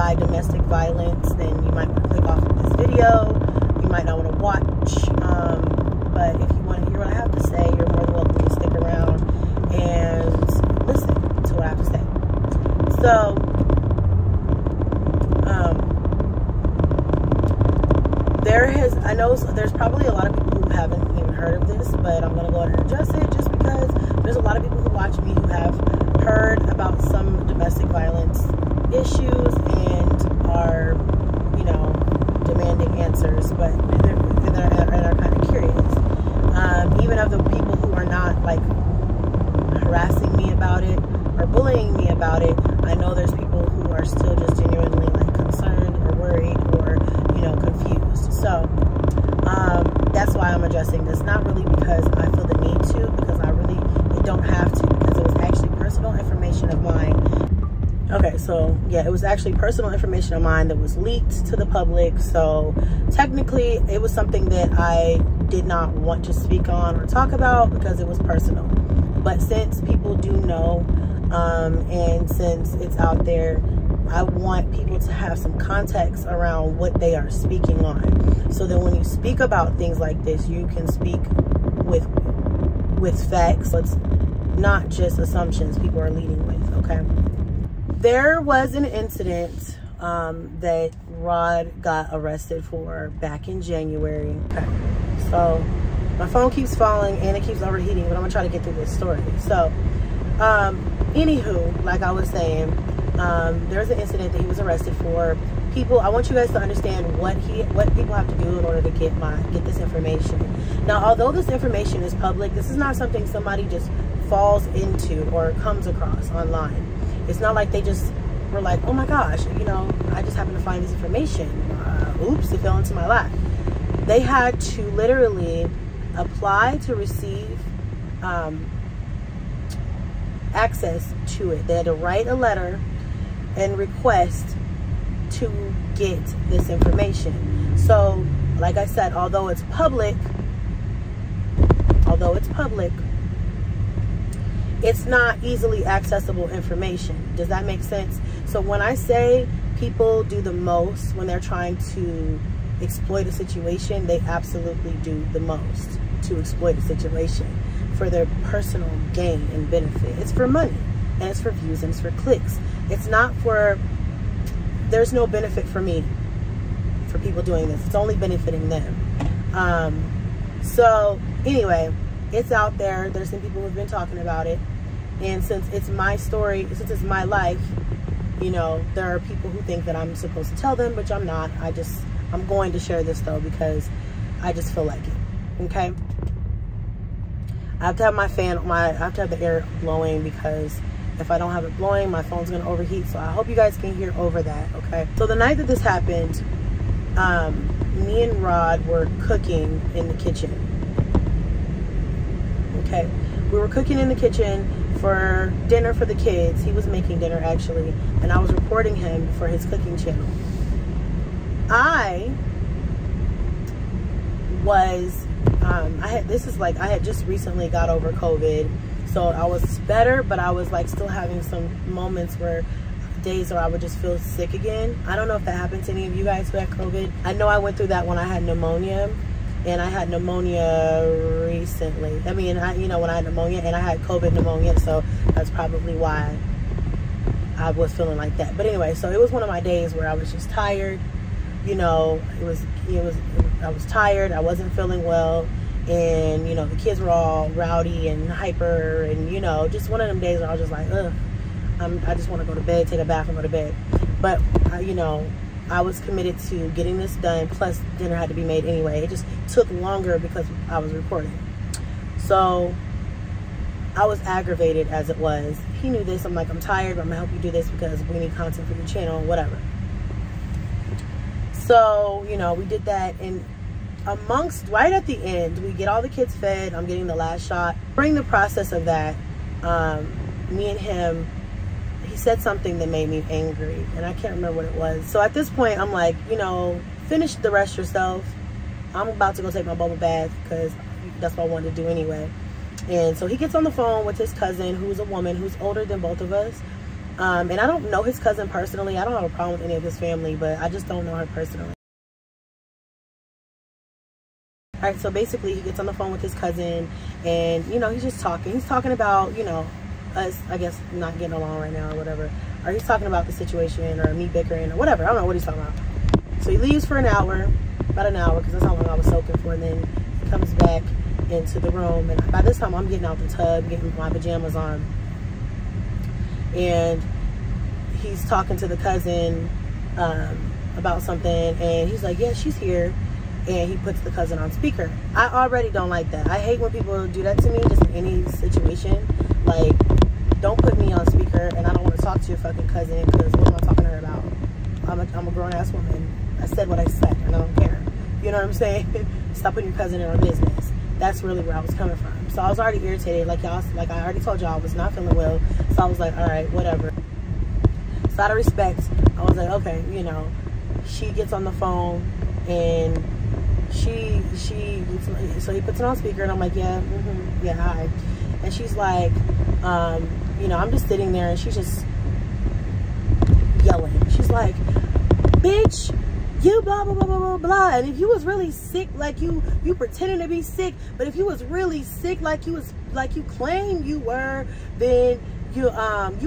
by domestic violence, then you might want to click off of this video. You might not want to watch, but if you want to hear what I have to say, you're more than welcome to stick around and listen to what I have to say. So, I know there's probably a lot of people who haven't even heard of this, but I'm going to go ahead and address it just because there's a lot of people who watch me who have heard about some domestic violence issues and are, you know, demanding answers, but they're kind of curious. Even of the people who are not like harassing me about it or bullying me about it, I know there's people who are still just genuinely like concerned or worried or, you know, confused. So that's why I'm addressing this. Not really because I feel the need to, because I really don't have to, because it was actually personal information of mine. Okay, so yeah, it was actually personal information of mine that was leaked to the public. So technically it was something that I did not want to speak on or talk about because it was personal. But since people do know, and since it's out there, I want people to have some context around what they are speaking on, so that when you speak about things like this, you can speak with facts. It's not just assumptions people are leading with, okay? There was an incident that Rod got arrested for back in January. Okay, so my phone keeps falling and it keeps overheating, but I'm gonna try to get through this story. So, anywho, like I was saying, there's an incident that he was arrested for. People, I want you guys to understand what people have to do in order to get this information. Now, although this information is public, this is not something somebody just falls into or comes across online. It's not like they just were like, oh my gosh, you know, I just happened to find this information. Oops, it fell into my lap. They had to literally apply to receive access to it. They had to write a letter and request to get this information. So, like I said, although it's public, it's not easily accessible information. Does that make sense? So when I say people do the most when they're trying to exploit a situation, they absolutely do the most to exploit a situation for their personal gain and benefit. It's for money, and it's for views, and it's for clicks. It's not for, there's no benefit for me for people doing this. It's only benefiting them. So anyway, it's out there. There's some people who've been talking about it. And since it's my story, since it's my life, you know, there are people who think that I'm supposed to tell them, which I'm not. I'm going to share this though, because I just feel like it, okay? I have to have my fan, I have to have the air blowing, because if I don't have it blowing, my phone's gonna overheat. So I hope you guys can hear over that, okay? So the night that this happened, me and Rod were cooking in the kitchen, okay? We were cooking in the kitchen for dinner for the kids. He was making dinner actually, and I was recording him for his cooking channel. I had just recently got over COVID, so I was better, but I was like still having some days where I would just feel sick again. I don't know if that happened to any of you guys who had COVID. I know I went through that when I had pneumonia, and I had pneumonia recently. I mean, when I had pneumonia, and I had COVID pneumonia, so that's probably why I was feeling like that. But anyway, so it was one of my days where I was just tired. You know, I was tired. I wasn't feeling well, and you know, the kids were all rowdy and hyper, and you know, just one of them days where I was just like, ugh, I just want to go to bed, take a bath, and go to bed. But you know, I was committed to getting this done, plus dinner had to be made anyway. It just took longer because I was recording. So I was aggravated as it was. He knew this. I'm like, I'm tired, but I'm gonna help you do this because we need content for your channel, whatever. So, you know, we did that, and right at the end, we get all the kids fed. I'm getting the last shot. During the process of that, me and him, he said something that made me angry, and I can't remember what it was. So at this point, I'm like, you know, finish the rest yourself. I'm about to go take my bubble bath because that's what I wanted to do anyway. And so he gets on the phone with his cousin, who's a woman who's older than both of us. And I don't know his cousin personally. I don't have a problem with any of his family, but I just don't know her personally. All right, so basically he gets on the phone with his cousin, and, you know, he's just talking. He's talking about, you know, us, I guess, not getting along right now or whatever. Or he's talking about the situation or me bickering or whatever. I don't know what he's talking about. So he leaves for an hour, about an hour, because that's how long I was soaking for. And then he comes back into the room. And by this time, I'm getting out the tub, getting my pajamas on. And he's talking to the cousin about something. And he's like, yeah, she's here. And he puts the cousin on speaker. I already don't like that. I hate when people do that to me, just in any situation. Like, don't put me on speaker, and I don't want to talk to your fucking cousin, because what am I talking to her about? I'm a grown-ass woman. I said what I said, and I don't care. You know what I'm saying? Stop putting your cousin in our business. That's really where I was coming from. So I was already irritated. Like I already told y'all, I was not feeling well. So I was like, all right, whatever. So out of respect, I was like, okay, you know. She gets on the phone, and so he puts it on speaker, and I'm like, yeah, yeah, hi. And she's like, you know, I'm just sitting there, and she's just yelling. She's like, bitch, you blah, blah, blah, blah, blah, blah. And if you was really sick, like you pretending to be sick, but if you was really sick, like you claim you were, then you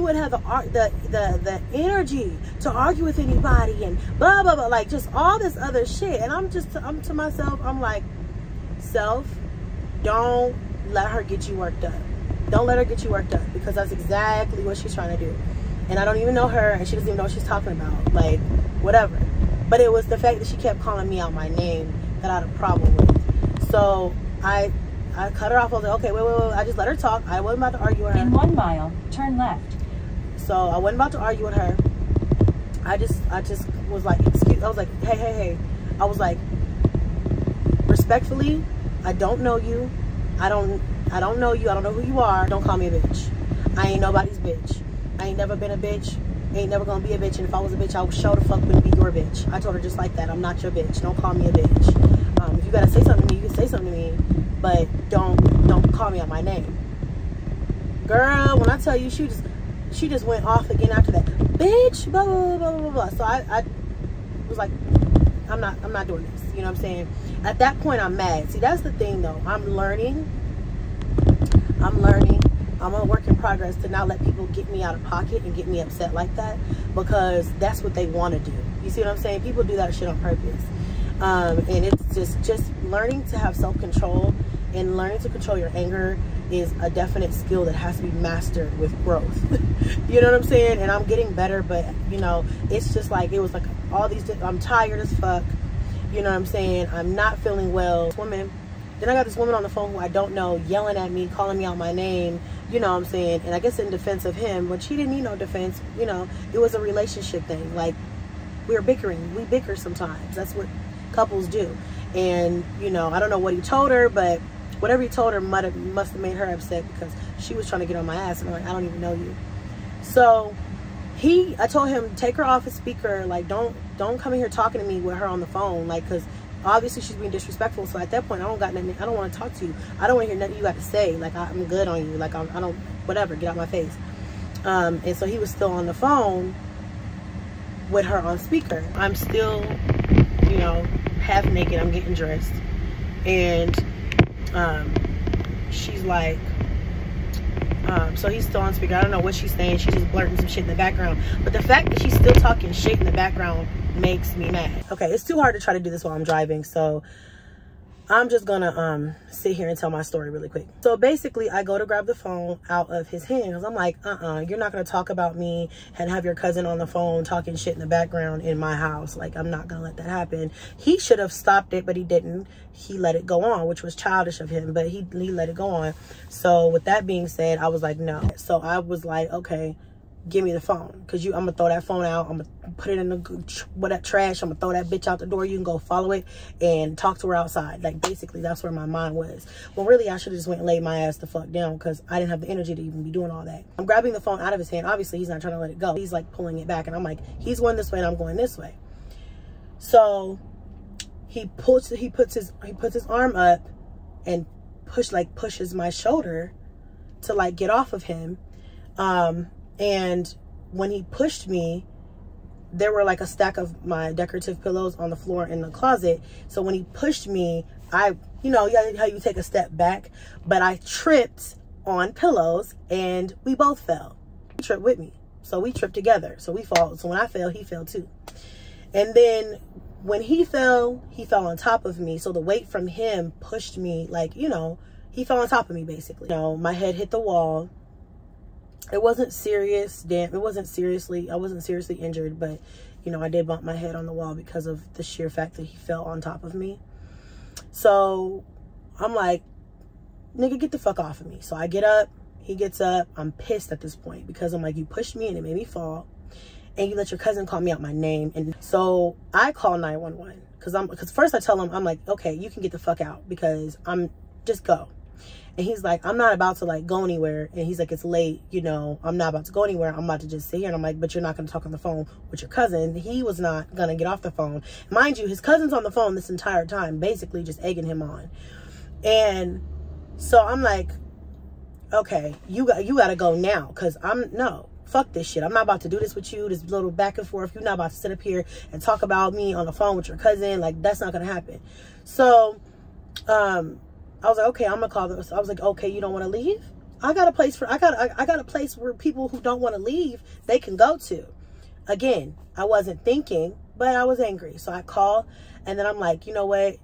would have the energy to argue with anybody and blah, blah, blah, like just all this other shit. And I'm to myself, I'm like, self, don't let her get you worked up. Don't let her get you worked up, because that's exactly what she's trying to do. And I don't even know her, and she doesn't even know what she's talking about. Like, whatever. But it was the fact that she kept calling me out my name that I had a problem with. So I cut her off. I was like, okay, wait. I just let her talk. I wasn't about to argue with her. In 1 mile, turn left. So I wasn't about to argue with her. I just was like, excuse. I was like, hey. I was like, respectfully, I don't know you. I don't know you. I don't know who you are. Don't call me a bitch. I ain't nobody's bitch. I ain't never been a bitch. Ain't never gonna be a bitch. And if I was a bitch, I would show the fuck wouldn't be your bitch. I told her just like that. I'm not your bitch. Don't call me a bitch. If you gotta say something to me, you can say something to me, but don't call me out my name. Girl, when I tell you, she just went off again after that. Bitch, blah blah blah blah blah. So I was like, I'm not doing this. You know what I'm saying? At that point, I'm mad. See, that's the thing though. I'm learning. I'm a work in progress to not let people get me out of pocket and get me upset like that, because that's what they want to do. You see what I'm saying? People do that shit on purpose. And it's just learning to have self-control, and learning to control your anger is a definite skill that has to be mastered with growth. You know what I'm saying? And I'm getting better, but you know, it's just like, it was like all these, I'm tired as fuck. You know what I'm saying? I'm not feeling well. Then I got this woman on the phone who I don't know, yelling at me, calling me out my name, you know what I'm saying? And I guess in defense of him, when she didn't need no defense, you know, it was a relationship thing. Like, we were bickering. We bicker sometimes. That's what couples do. And, you know, I don't know what he told her, but whatever he told her must have made her upset, because she was trying to get on my ass. And I'm like, I don't even know you. So I told him, take her off his speaker. Like, don't come in here talking to me with her on the phone. Like, because obviously she's being disrespectful. So at that point, I don't want to talk to you. I don't want to hear nothing you got to say. Like, I'm good on you. Like, I don't, whatever, get out my face. And so he was still on the phone with her on speaker. I'm still, you know, half naked. I'm getting dressed. And she's like, so he's still on speaker. I don't know what she's saying. She's just blurting some shit in the background. But the fact that she's still talking shit in the background makes me mad. Okay, it's too hard to try to do this while I'm driving, so I'm just gonna sit here and tell my story really quick. So basically, I go to grab the phone out of his hand, because I'm like, you're not gonna talk about me and have your cousin on the phone talking shit in the background in my house. Like, I'm not gonna let that happen. He should have stopped it, but he didn't. He let it go on, which was childish of him, but he let it go on. So with that being said, I was like, no. So I was like, okay, give me the phone, because I'm gonna throw that phone out. I'm gonna put it in that trash. I'm gonna throw that bitch out the door. You can go follow it and talk to her outside. Like, basically, that's where my mind was. Well, really, I should have just went and laid my ass the fuck down, because I didn't have the energy to even be doing all that. I'm grabbing the phone out of his hand. Obviously, he's not trying to let it go. He's like pulling it back, and I'm like, he's going this way and I'm going this way. So he puts his arm up and pushes my shoulder to like get off of him. And when he pushed me, there were like a stack of my decorative pillows on the floor in the closet. So when he pushed me, you know how you take a step back, but I tripped on pillows and we both fell. He tripped with me, so we tripped together. So we fall. So when I fell, he fell too. And then when he fell on top of me. So the weight from him pushed me, like, you know, he fell on top of me basically. You know, my head hit the wall. It wasn't serious, I wasn't seriously injured, but, you know, I did bump my head on the wall because of the sheer fact that he fell on top of me. So I'm like, nigga, get the fuck off of me. So I get up, he gets up. I'm pissed at this point because I'm like, you pushed me and it made me fall, and you let your cousin call me out my name. And so I call 911 because first I tell him, I'm like, okay, you can get the fuck out because just go. And he's like, I'm not about to like go anywhere. And he's like, it's late, you know, I'm not about to go anywhere. I'm about to just sit here. And I'm like, but you're not going to talk on the phone with your cousin. He was not going to get off the phone. Mind you, his cousin's on the phone this entire time, basically just egging him on. And so I'm like, okay, you got to go now. Cause no, fuck this shit. I'm not about to do this with you. This little back and forth. You're not about to sit up here and talk about me on the phone with your cousin. Like, that's not going to happen. So, I was like, okay, I'm gonna call this. I was like, okay, you don't want to leave? I got a place where people who don't want to leave, they can go to. Again, I wasn't thinking, but I was angry. So I call, and then I'm like, you know what?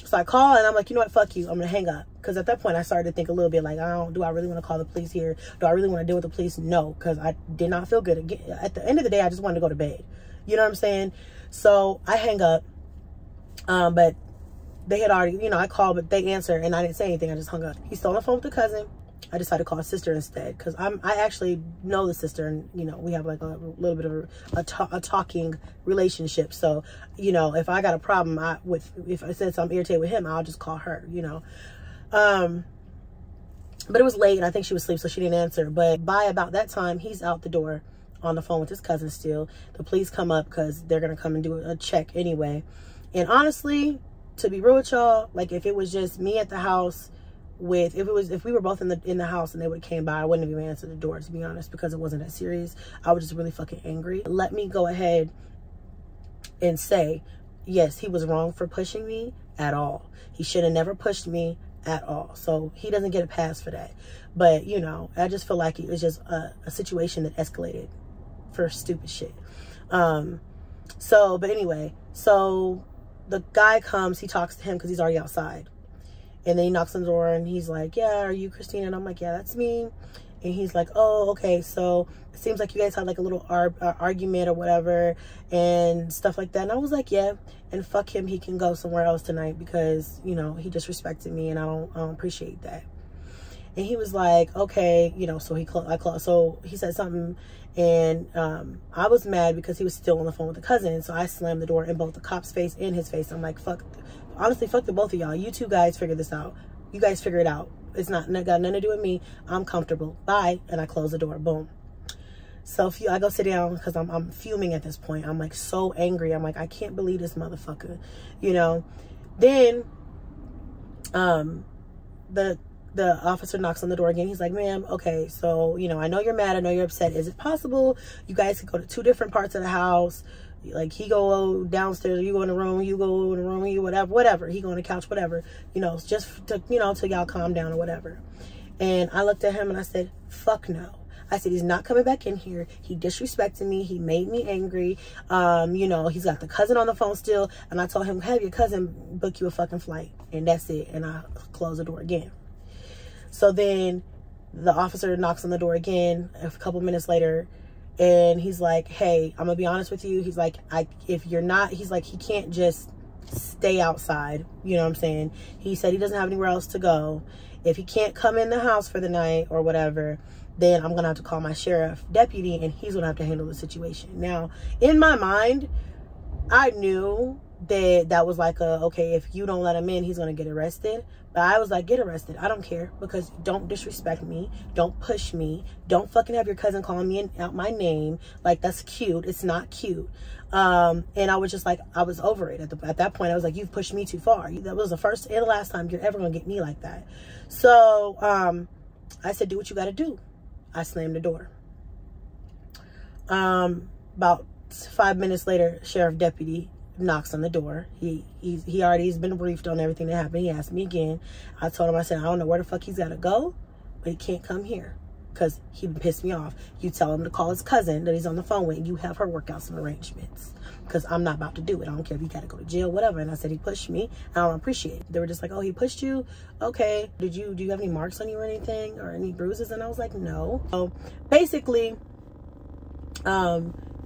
So I call, and I'm like, you know what? Fuck you. I'm gonna hang up. Because at that point, I started to think a little bit like, do I really want to call the police here? Do I really want to deal with the police? No, because I did not feel good. Again, at the end of the day, I just wanted to go to bed. You know what I'm saying? So I hang up, but they had already, you know, I called, but they answered, and I didn't say anything. I just hung up. He's still on the phone with the cousin. I decided to call his sister instead, because I actually know the sister, and, you know, we have like a little bit of a talking relationship. So, you know, if I got a problem since I'm irritated with him, I'll just call her, you know. But it was late, and I think she was asleep, so she didn't answer. But by about that time, he's out the door on the phone with his cousin still. The police come up because they're going to come and do a check anyway. And honestly, to be real with y'all, like, if it was just me at the house if we were both in the house and they would have came by, I wouldn't have even answered the door, to be honest, because it wasn't that serious. I was just really fucking angry. Let me go ahead and say, yes, he was wrong for pushing me at all. He should have never pushed me at all. So he doesn't get a pass for that. But, you know, I just feel like it was just a situation that escalated for stupid shit. But anyway, so the guy comes, he talks to him because he's already outside. And then he knocks on the door and he's like, yeah, are you Christina? And I'm like, yeah, that's me. And he's like, oh, okay. So it seems like you guys had like a little argument or whatever and stuff like that. And I was like, yeah, and fuck him. He can go somewhere else tonight because, you know, he disrespected me and I don't appreciate that. And he was like, okay, you know, so he said something, and I was mad because he was still on the phone with the cousin. So I slammed the door in both the cop's face and his face. I'm like, honestly, fuck the both of y'all. You two guys figure this out. You guys figure it out. It's got nothing to do with me. I'm comfortable. Bye. And I close the door. Boom. So I go sit down because I'm fuming at this point. I'm like so angry. I'm like, I can't believe this motherfucker, you know. Then the officer knocks on the door again. He's like, ma'am, okay, so, you know, I know you're mad. I know you're upset. Is it possible you guys could go to two different parts of the house? Like, he go downstairs, you go in the room, you go in the room, you whatever. He go on the couch, whatever. You know, just to, you know, till y'all calm down or whatever. And I looked at him and I said, fuck no. I said, he's not coming back in here. He disrespected me. He made me angry. You know, he's got the cousin on the phone still. And I told him, have your cousin book you a fucking flight. And that's it. And I closed the door again. So then the officer knocks on the door again a couple minutes later. And he's like, hey, I'm gonna be honest with you. He's like, if you're not, he's like, he can't just stay outside. You know what I'm saying? He said he doesn't have anywhere else to go. If he can't come in the house for the night or whatever, then I'm gonna have to call my sheriff deputy and he's gonna have to handle the situation. Now, in my mind, I knew that was like okay, if you don't let him in, he's gonna get arrested. But I was like, get arrested. I don't care, because don't disrespect me. Don't push me. Don't fucking have your cousin calling me out my name. Like, that's cute. It's not cute. And I was just like, I was over it. At that point, I was like, you've pushed me too far. That was the first and the last time you're ever gonna get me like that. So I said, do what you gotta do. I slammed the door. About 5 minutes later, sheriff deputy knocks on the door. He's already been briefed on everything that happened. He asked me again. I told him, I said, I don't know where the fuck he's got to go, but he can't come here because he pissed me off. You tell him to call his cousin that he's on the phone with, and you have her work out some arrangements, because I'm not about to do it. I don't care if you got to go to jail, whatever. And I said, he pushed me. I don't appreciate it. They were just like, oh, he pushed you? Okay. Do you have any marks on you or anything, or any bruises? And I was like, no. So basically,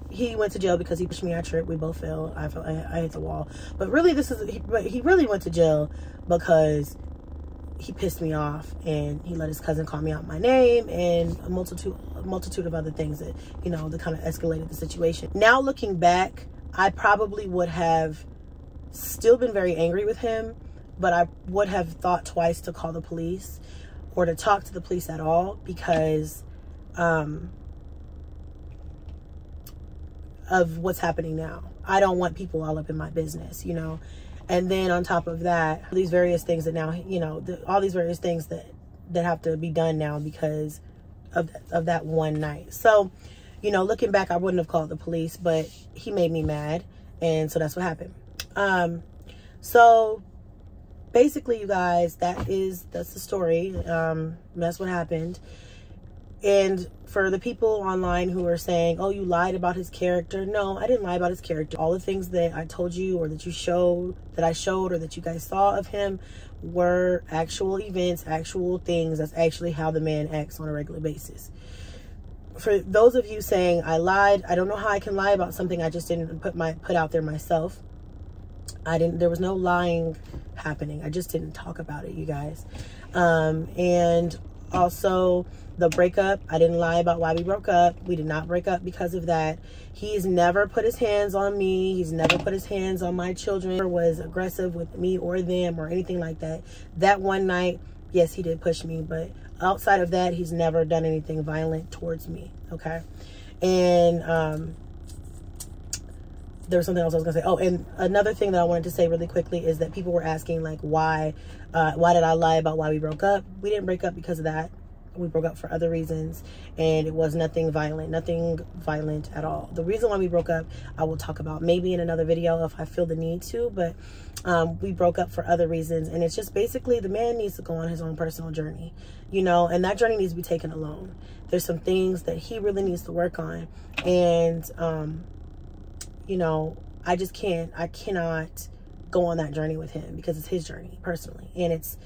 he went to jail because he pushed me. I tripped. We both fell. I hit the wall. But really, he really went to jail because he pissed me off, and he let his cousin call me out my name, and a multitude of other things that, you know, that kind of escalated the situation. Now looking back, I probably would have still been very angry with him, but I would have thought twice to call the police or to talk to the police at all, because of what's happening now. I don't want people all up in my business, you know. And then on top of that, these various things that now, you know, all these various things that have to be done now because of that one night. So, you know, looking back, I wouldn't have called the police, but he made me mad, and so that's what happened. So basically, you guys, that's the story. That's what happened. And for the people online who are saying, oh, you lied about his character. No, I didn't lie about his character. All the things that I told you, or that I showed, or that you guys saw of him were actual events, actual things. That's actually how the man acts on a regular basis. For those of you saying I lied, I don't know how I can lie about something I just didn't put out there myself. There was no lying happening. I just didn't talk about it, you guys. And also the breakup, I didn't lie about why we broke up. We did not break up because of that. He's never put his hands on me. He's never put his hands on my children, or was aggressive with me or them or anything like that. That one night, yes, he did push me, but outside of that, he's never done anything violent towards me. Okay. And there was something else I was gonna say. Oh, and another thing that I wanted to say really quickly is that people were asking, like, why did I lie about why we broke up? We didn't break up because of that. We broke up for other reasons, and it was nothing violent at all. The reason why we broke up, I will talk about maybe in another video if I feel the need to, but we broke up for other reasons. And it's just basically the man needs to go on his own personal journey, you know, and that journey needs to be taken alone. There's some things that he really needs to work on, and you know, I cannot go on that journey with him, because it's his journey personally, and it's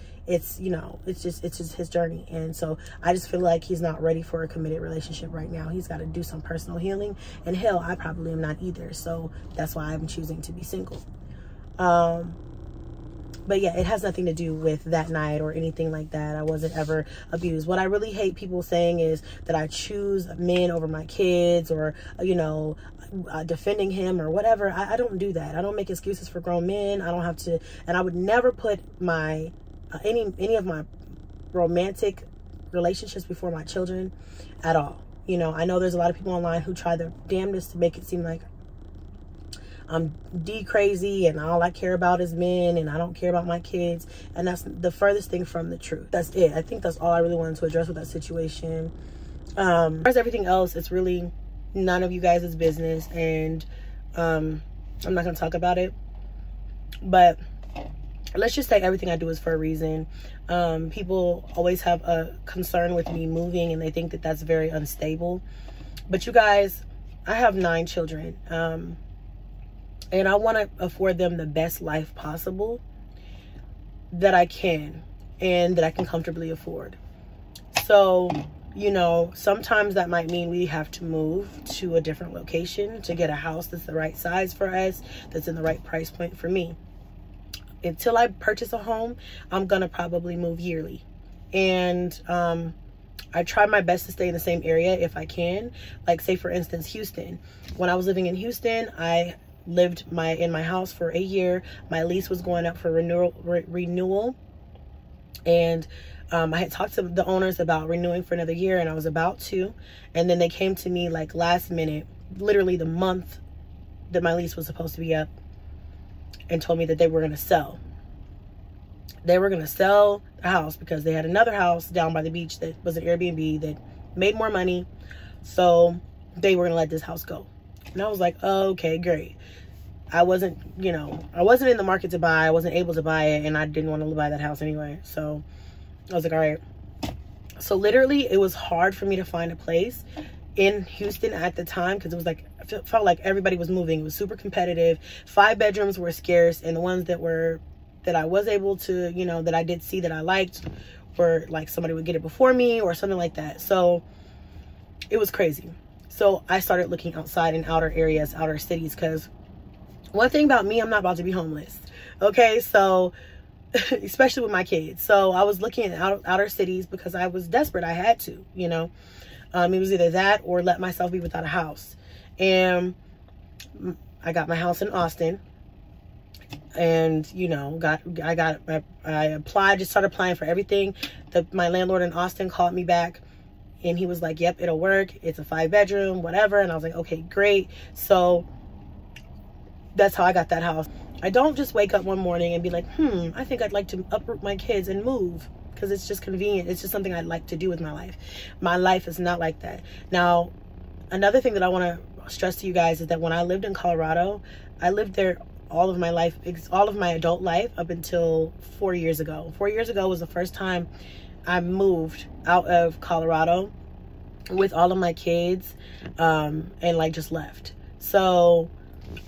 you know, it's just his journey. And so I just feel like he's not ready for a committed relationship right now. He's got to do some personal healing, and hell, I probably am not either. So that's why I'm choosing to be single. But yeah, it has nothing to do with that night or anything like that. I wasn't ever abused. What I really hate people saying is that I choose men over my kids, or, you know, defending him or whatever. I don't do that. I don't make excuses for grown men. I don't have to, and I would never put my any of my romantic relationships before my children at all. You know, I know there's a lot of people online who try their damnedest to make it seem like I'm crazy and all I care about is men and I don't care about my kids, and that's the furthest thing from the truth. That's it. I think that's all I really wanted to address with that situation. As far as everything else, it's really none of you guys' business, and I'm not gonna talk about it. But let's just say everything I do is for a reason. People always have a concern with me moving, and they think that that's very unstable. But you guys, I have 9 children. And I want to afford them the best life possible that I can, and that I can comfortably afford. So, you know, sometimes that might mean we have to move to a different location to get a house that's the right size for us, that's in the right price point for me. Until I purchase a home, I'm gonna probably move yearly. And I try my best to stay in the same area if I can. Like, say for instance, Houston. When I was living in Houston, I lived in my house for a year. My lease was going up for renewal, and I had talked to the owners about renewing for another year, and I was about to, and then they came to me like last minute, literally the month that my lease was supposed to be up, and told me that they were going to sell. They were going to sell the house because they had another house down by the beach that was an Airbnb that made more money. So they were going to let this house go. And I was like, oh, okay, great. I wasn't, you know, I wasn't in the market to buy. I wasn't able to buy it, and I didn't want to buy that house anyway. So I was like, all right. So literally, it was hard for me to find a place in Houston at the time, because it was like, it felt like everybody was moving. It was super competitive. 5 bedrooms were scarce, and the ones that I was able to, you know, that I did see that I liked, were like somebody would get it before me or something like that. So it was crazy. So I started looking outside in outer areas, outer cities, because one thing about me, I'm not about to be homeless. Okay, so especially with my kids. So I was looking at outer cities because I was desperate. I had to, you know. It was either that or let myself be without a house. And I got my house in Austin. And, you know, I applied, just started applying for everything. My landlord in Austin called me back, and he was like, yep, it'll work. It's a 5 bedroom, whatever. And I was like, okay, great. So that's how I got that house. I don't just wake up one morning and be like, I think I'd like to uproot my kids and move, because it's just convenient. It's just something I'd like to do with my life. My life is not like that. Now, another thing that I want to stress to you guys is that when I lived in Colorado, I lived there all of my life, all of my adult life, up until 4 years ago. 4 years ago was the first time I moved out of Colorado with all of my kids, and like just left. So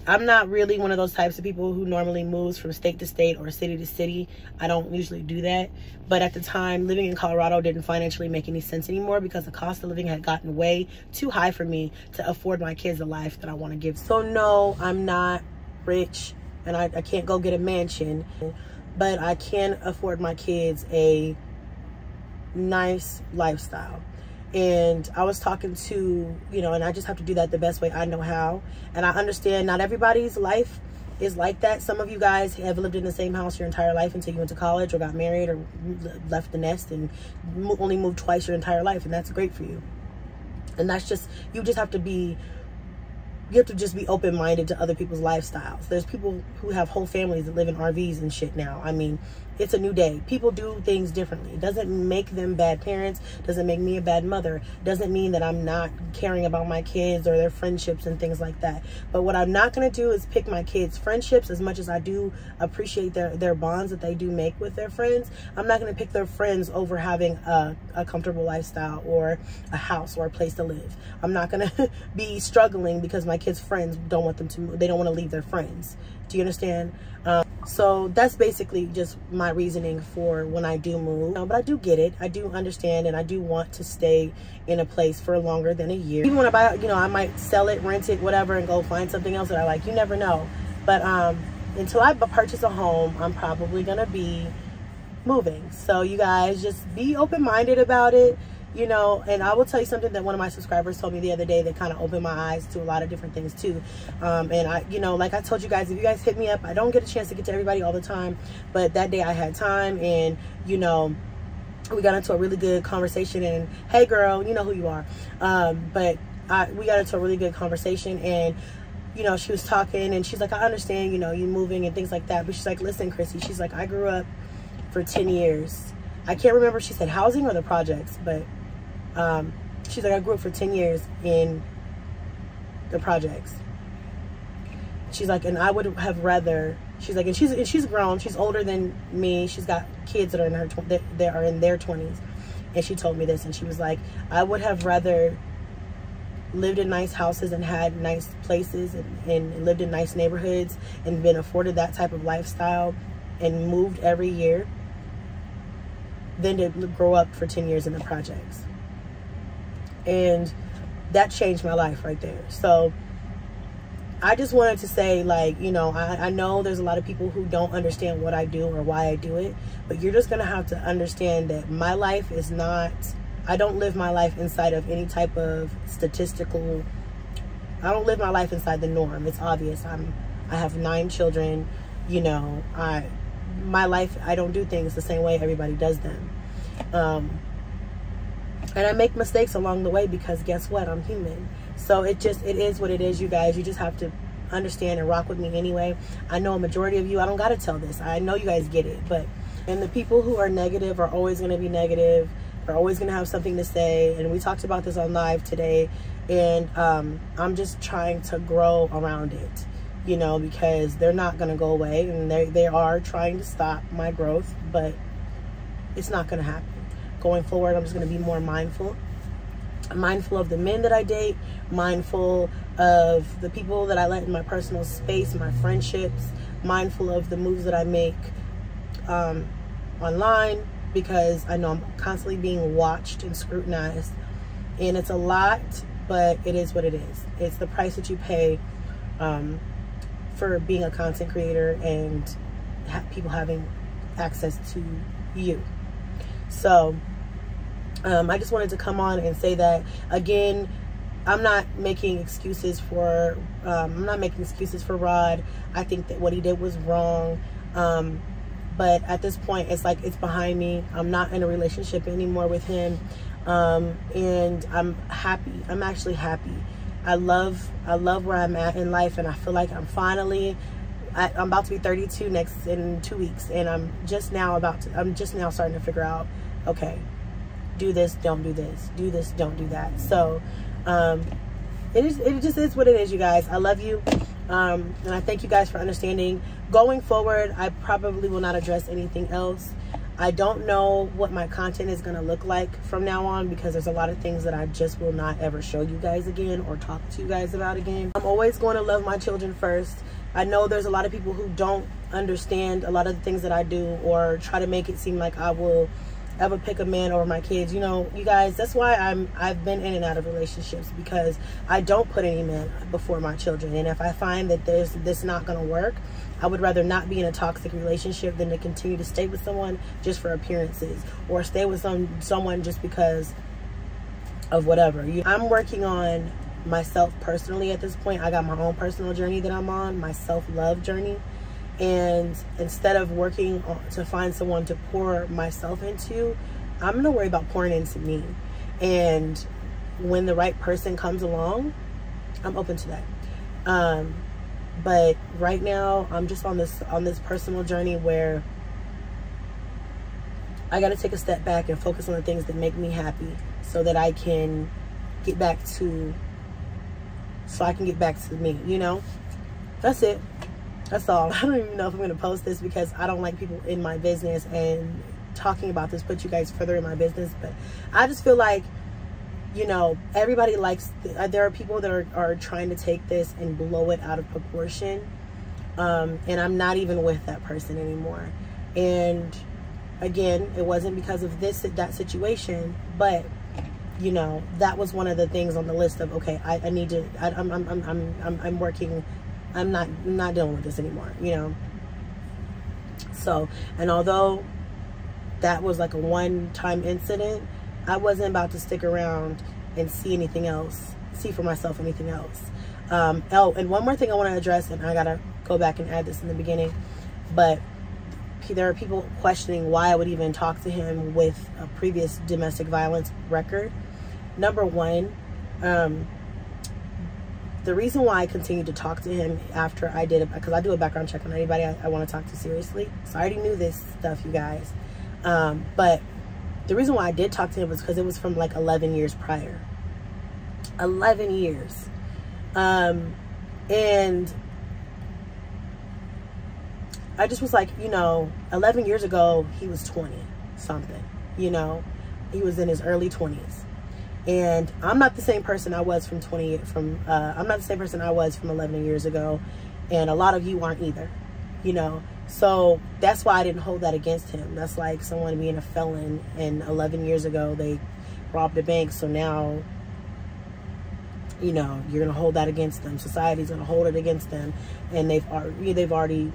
I'm not really one of those types of people who normally moves from state to state or city to city. I don't usually do that. But at the time, living in Colorado didn't financially make any sense anymore, because the cost of living had gotten way too high for me to afford my kids the life that I want to give. So no, I'm not rich, and I can't go get a mansion, but I can afford my kids a nice lifestyle. And I was talking to, you know, and I just have to do that the best way I know how. And I understand not everybody's life is like that. Some of you guys have lived in the same house your entire life until you went to college or got married or left the nest, and only moved twice your entire life, and that's great for you. And that's just, you have to just be open-minded to other people's lifestyles. There's people who have whole families that live in RVs and shit now. I mean, it's a new day. People do things differently. It doesn't make them bad parents. Doesn't make me a bad mother. Doesn't mean that I'm not caring about my kids or their friendships and things like that. But what I'm not going to do is pick my kids' friendships. As much as I do appreciate their bonds that they do make with their friends, I'm not going to pick their friends over having a comfortable lifestyle or a house or a place to live. I'm not going to be struggling because my kids' friends don't want them to move. They don't want to leave their friends. Do you understand? So that's basically just my reasoning for when I do move. But I do get it. I do understand, and I do want to stay in a place for longer than a year. Even when I buy, you know, I might sell it, rent it, whatever, and go find something else that I like. You never know. But until I purchase a home, I'm probably going to be moving. So you guys just be open-minded about it. You know, and I will tell you something that one of my subscribers told me the other day that kind of opened my eyes to a lot of different things too. And I, you know, like I told you guys, if you guys hit me up, I don't get a chance to get to everybody all the time, but that day I had time, and, you know, we got into a really good conversation, and hey girl, you know who you are. But we got into a really good conversation, and, you know, she was talking, and she's like, I understand, you know, you moving and things like that. But she's like, listen, Chrissy, she's like, I grew up for 10 years. I can't remember if she said housing or the projects, but she's like, I grew up for 10 years in the projects. She's like, and I would have rather, she's like, and she's grown, she's older than me, she's got kids that are in their 20s, and she told me this, and she was like, I would have rather lived in nice houses and had nice places and lived in nice neighborhoods and been afforded that type of lifestyle and moved every year than to grow up for 10 years in the projects. And that changed my life right there. So I just wanted to say, like, you know, I know there's a lot of people who don't understand what I do or why I do it, but you're just going to have to understand that my life is not, I don't live my life inside of any type of statistical, I don't live my life inside the norm. It's obvious. I have 9 children, you know, my life, I don't do things the same way everybody does them. And I make mistakes along the way, because guess what? I'm human. So it is what it is, you guys. You just have to understand and rock with me anyway. I know a majority of you, I don't got to tell this. I know you guys get it. And the people who are negative are always going to be negative. They're always going to have something to say. And we talked about this on live today. And I'm just trying to grow around it, you know, because they're not going to go away, and they are trying to stop my growth, but it's not going to happen. Going forward, I'm just going to be more mindful of the men that I date, mindful of the people that I let in my personal space, my friendships, mindful of the moves that I make online, because I know I'm constantly being watched and scrutinized, and it's a lot, but it is what it is. It's the price that you pay for being a content creator and people having access to you. So I just wanted to come on and say that again. I'm not making excuses for Rod. I think that what he did was wrong, but at this point it's like it's behind me. I'm not in a relationship anymore with him, and I'm happy. I'm actually happy. I love where I'm at in life, and I feel like I'm about to be 32 in 2 weeks, and I'm just now starting to figure out, okay, do this, don't do this, do this, don't do that. So it just is what it is, you guys. I love you, and I thank you guys for understanding. Going forward, I probably will not address anything else. I don't know what my content is going to look like from now on, because there's a lot of things that I just will not ever show you guys again or talk to you guys about again. I'm always going to love my children first. I know there's a lot of people who don't understand a lot of the things that I do, or try to make it seem like I will ever pick a man over my kids. You know, you guys, that's why I've been in and out of relationships, because I don't put any man before my children. And if I find that this not going to work, I would rather not be in a toxic relationship than to continue to stay with someone just for appearances, or stay with someone just because of whatever. I'm working on myself personally at this point. I got my own personal journey that I'm on, my self-love journey. And instead of working to find someone to pour myself into, I'm going to worry about pouring into me. And when the right person comes along, I'm open to that. But right now, I'm just on this personal journey where I got to take a step back and focus on the things that make me happy, so that I can get back to me, you know? That's it. That's all. I don't even know if I'm going to post this, because I don't like people in my business, and talking about this puts you guys further in my business. But I just feel like, you know, everybody likes, there are people that are trying to take this and blow it out of proportion. And I'm not even with that person anymore. And again, it wasn't because of that situation, but you know, that was one of the things on the list of, okay, I need to, I'm working, I'm not dealing with this anymore, you know? So, and although that was like a one-time incident, I wasn't about to stick around and see for myself anything else. Oh, and one more thing I want to address, and I gotta go back and add this in the beginning, but there are people questioning why I would even talk to him with a previous domestic violence record. Number one, the reason why I continued to talk to him after I did it, because I do a background check on anybody I want to talk to seriously. So I already knew this stuff, you guys. But the reason why I did talk to him was because it was from like 11 years prior. 11 years. And I just was like, you know, 11 years ago, he was 20 something, you know, he was in his early 20s. And I'm not the same person I was I'm not the same person I was from 11 years ago. And a lot of you aren't either, you know. So that's why I didn't hold that against him. That's like someone being a felon, and 11 years ago they robbed a bank. So now, you know, you're going to hold that against them. Society's going to hold it against them. And they've already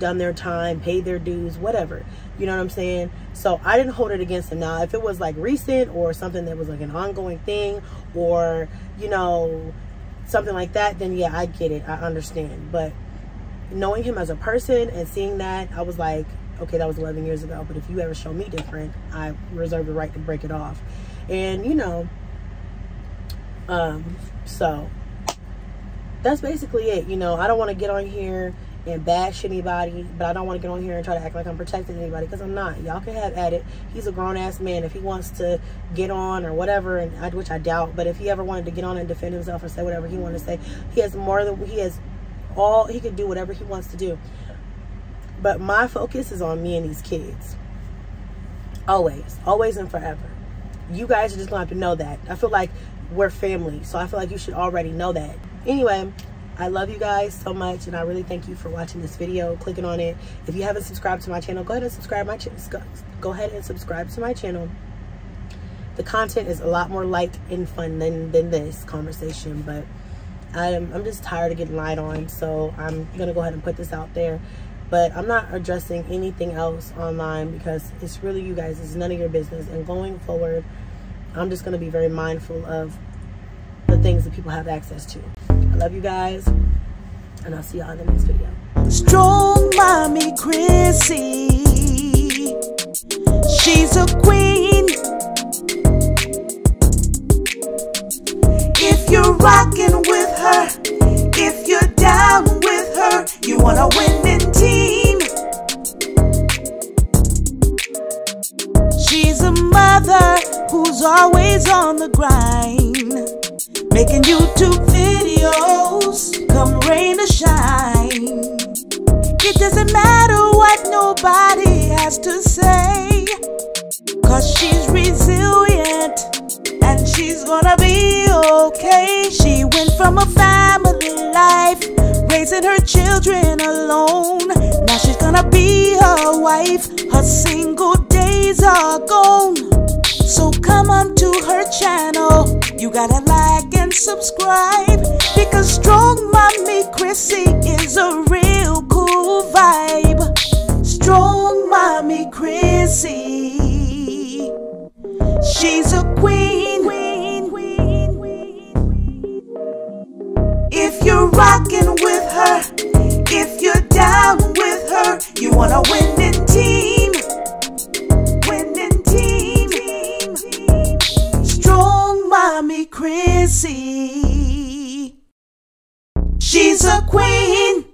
done their time, paid their dues, whatever. You know what I'm saying? So I didn't hold it against him. Now, if it was like recent or something that was like an ongoing thing, or, you know, something like that, then yeah, I get it. I understand. But knowing him as a person and seeing that, I was like, okay, that was 11 years ago. But if you ever show me different, I reserve the right to break it off. And, you know, so that's basically it. You know, I don't want to get on here and bash anybody, but I don't want to get on here and try to act like I'm protecting anybody, because I'm not. Y'all can have at it. He's a grown-ass man. If he wants to get on or whatever, and which I doubt, but if he ever wanted to get on and defend himself or say whatever he wanted to say, he has more than, he can do whatever he wants to do. But my focus is on me and these kids. Always and forever. You guys are just gonna have to know that. I feel like we're family, so I feel like you should already know that. Anyway, I love you guys so much, and I really thank you for watching this video, clicking on it. If you haven't subscribed to my channel, go ahead and subscribe to my channel. The content is a lot more light and fun than this conversation, but I'm just tired of getting lied on, so I'm gonna go ahead and put this out there. But I'm not addressing anything else online, because it's really you guys. It's none of your business. And going forward, I'm just gonna be very mindful of the things that people have access to. I love you guys, and I'll see y'all in the next video. Strong mommy Chrissy, she's a queen. If you're rocking with her, if you're down with her, you want a winning team. She's a mother who's always on the grind, making YouTube videos, come rain or shine. It doesn't matter what nobody has to say, 'cause she's resilient and she's gonna be okay. She went from a family life, raising her children alone. Now she's gonna be her wife. Her single days are gone. So come on to her channel. You gotta like and subscribe, because Strong Mommy Chrissy is a real cool vibe. Strong Mommy Chrissy, she's a queen. If you're rocking with her, if you're down with her, you want a winning team. Winning team. Strong Mommy Chrissy, she's a queen.